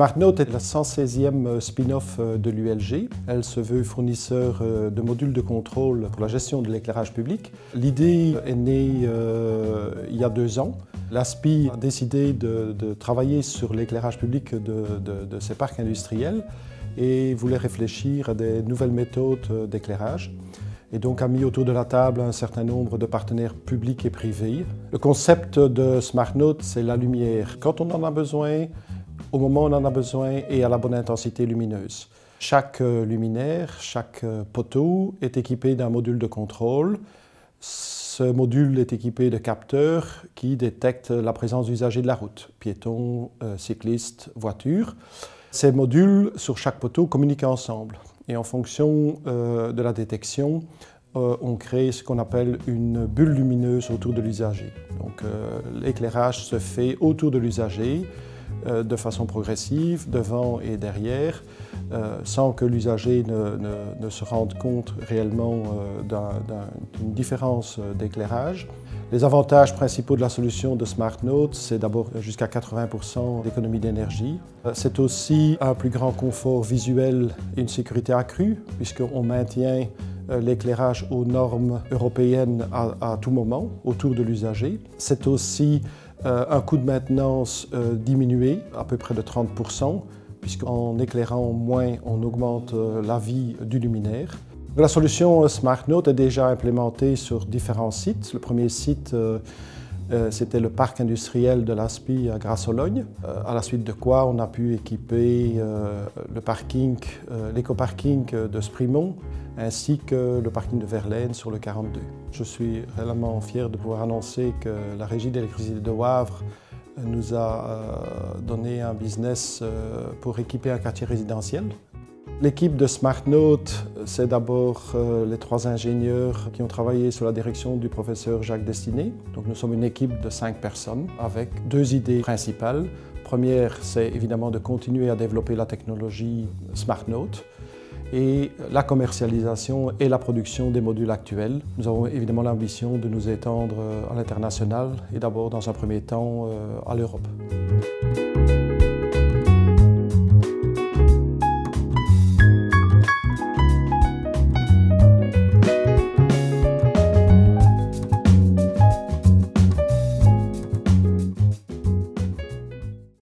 SmartNote est la 116e spin-off de l'ULG. Elle se veut fournisseur de modules de contrôle pour la gestion de l'éclairage public. L'idée est née il y a 2 ans. L'ASPI a décidé de travailler sur l'éclairage public de ses parcs industriels et voulait réfléchir à des nouvelles méthodes d'éclairage. Et donc a mis autour de la table un certain nombre de partenaires publics et privés. Le concept de SmartNote, c'est la lumière quand on en a besoin, au moment où on en a besoin et à la bonne intensité lumineuse. Chaque luminaire, chaque poteau est équipé d'un module de contrôle. Ce module est équipé de capteurs qui détectent la présence d'usagers de la route, piétons, cyclistes, voitures. Ces modules, sur chaque poteau, communiquent ensemble. Et en fonction de la détection, on crée ce qu'on appelle une bulle lumineuse autour de l'usager. Donc l'éclairage se fait autour de l'usager de façon progressive, devant et derrière, sans que l'usager ne se rende compte réellement d'une différence d'éclairage. Les avantages principaux de la solution de SmartNote, c'est d'abord jusqu'à 80% d'économie d'énergie. C'est aussi un plus grand confort visuel et une sécurité accrue, puisqu'on maintient l'éclairage aux normes européennes à tout moment, autour de l'usager. C'est aussi un coût de maintenance diminué, à peu près de 30%, puisqu'en éclairant moins, on augmente la vie du luminaire. La solution SmartNote est déjà implémentée sur différents sites. Le premier site, c'était le parc industriel de l'ASPI à Grasse-Sologne, à la suite de quoi on a pu équiper le parking, l'éco-parking de Sprimont, ainsi que le parking de Verlaine sur le 42. Je suis réellement fier de pouvoir annoncer que la Régie d'électricité de Wavre nous a donné un business pour équiper un quartier résidentiel. L'équipe de SmartNote, c'est d'abord les 3 ingénieurs qui ont travaillé sous la direction du professeur Jacques Destiné. Donc nous sommes une équipe de 5 personnes avec 2 idées principales. Première, c'est évidemment de continuer à développer la technologie SmartNote et la commercialisation et la production des modules actuels. Nous avons évidemment l'ambition de nous étendre à l'international et d'abord dans un premier temps à l'Europe.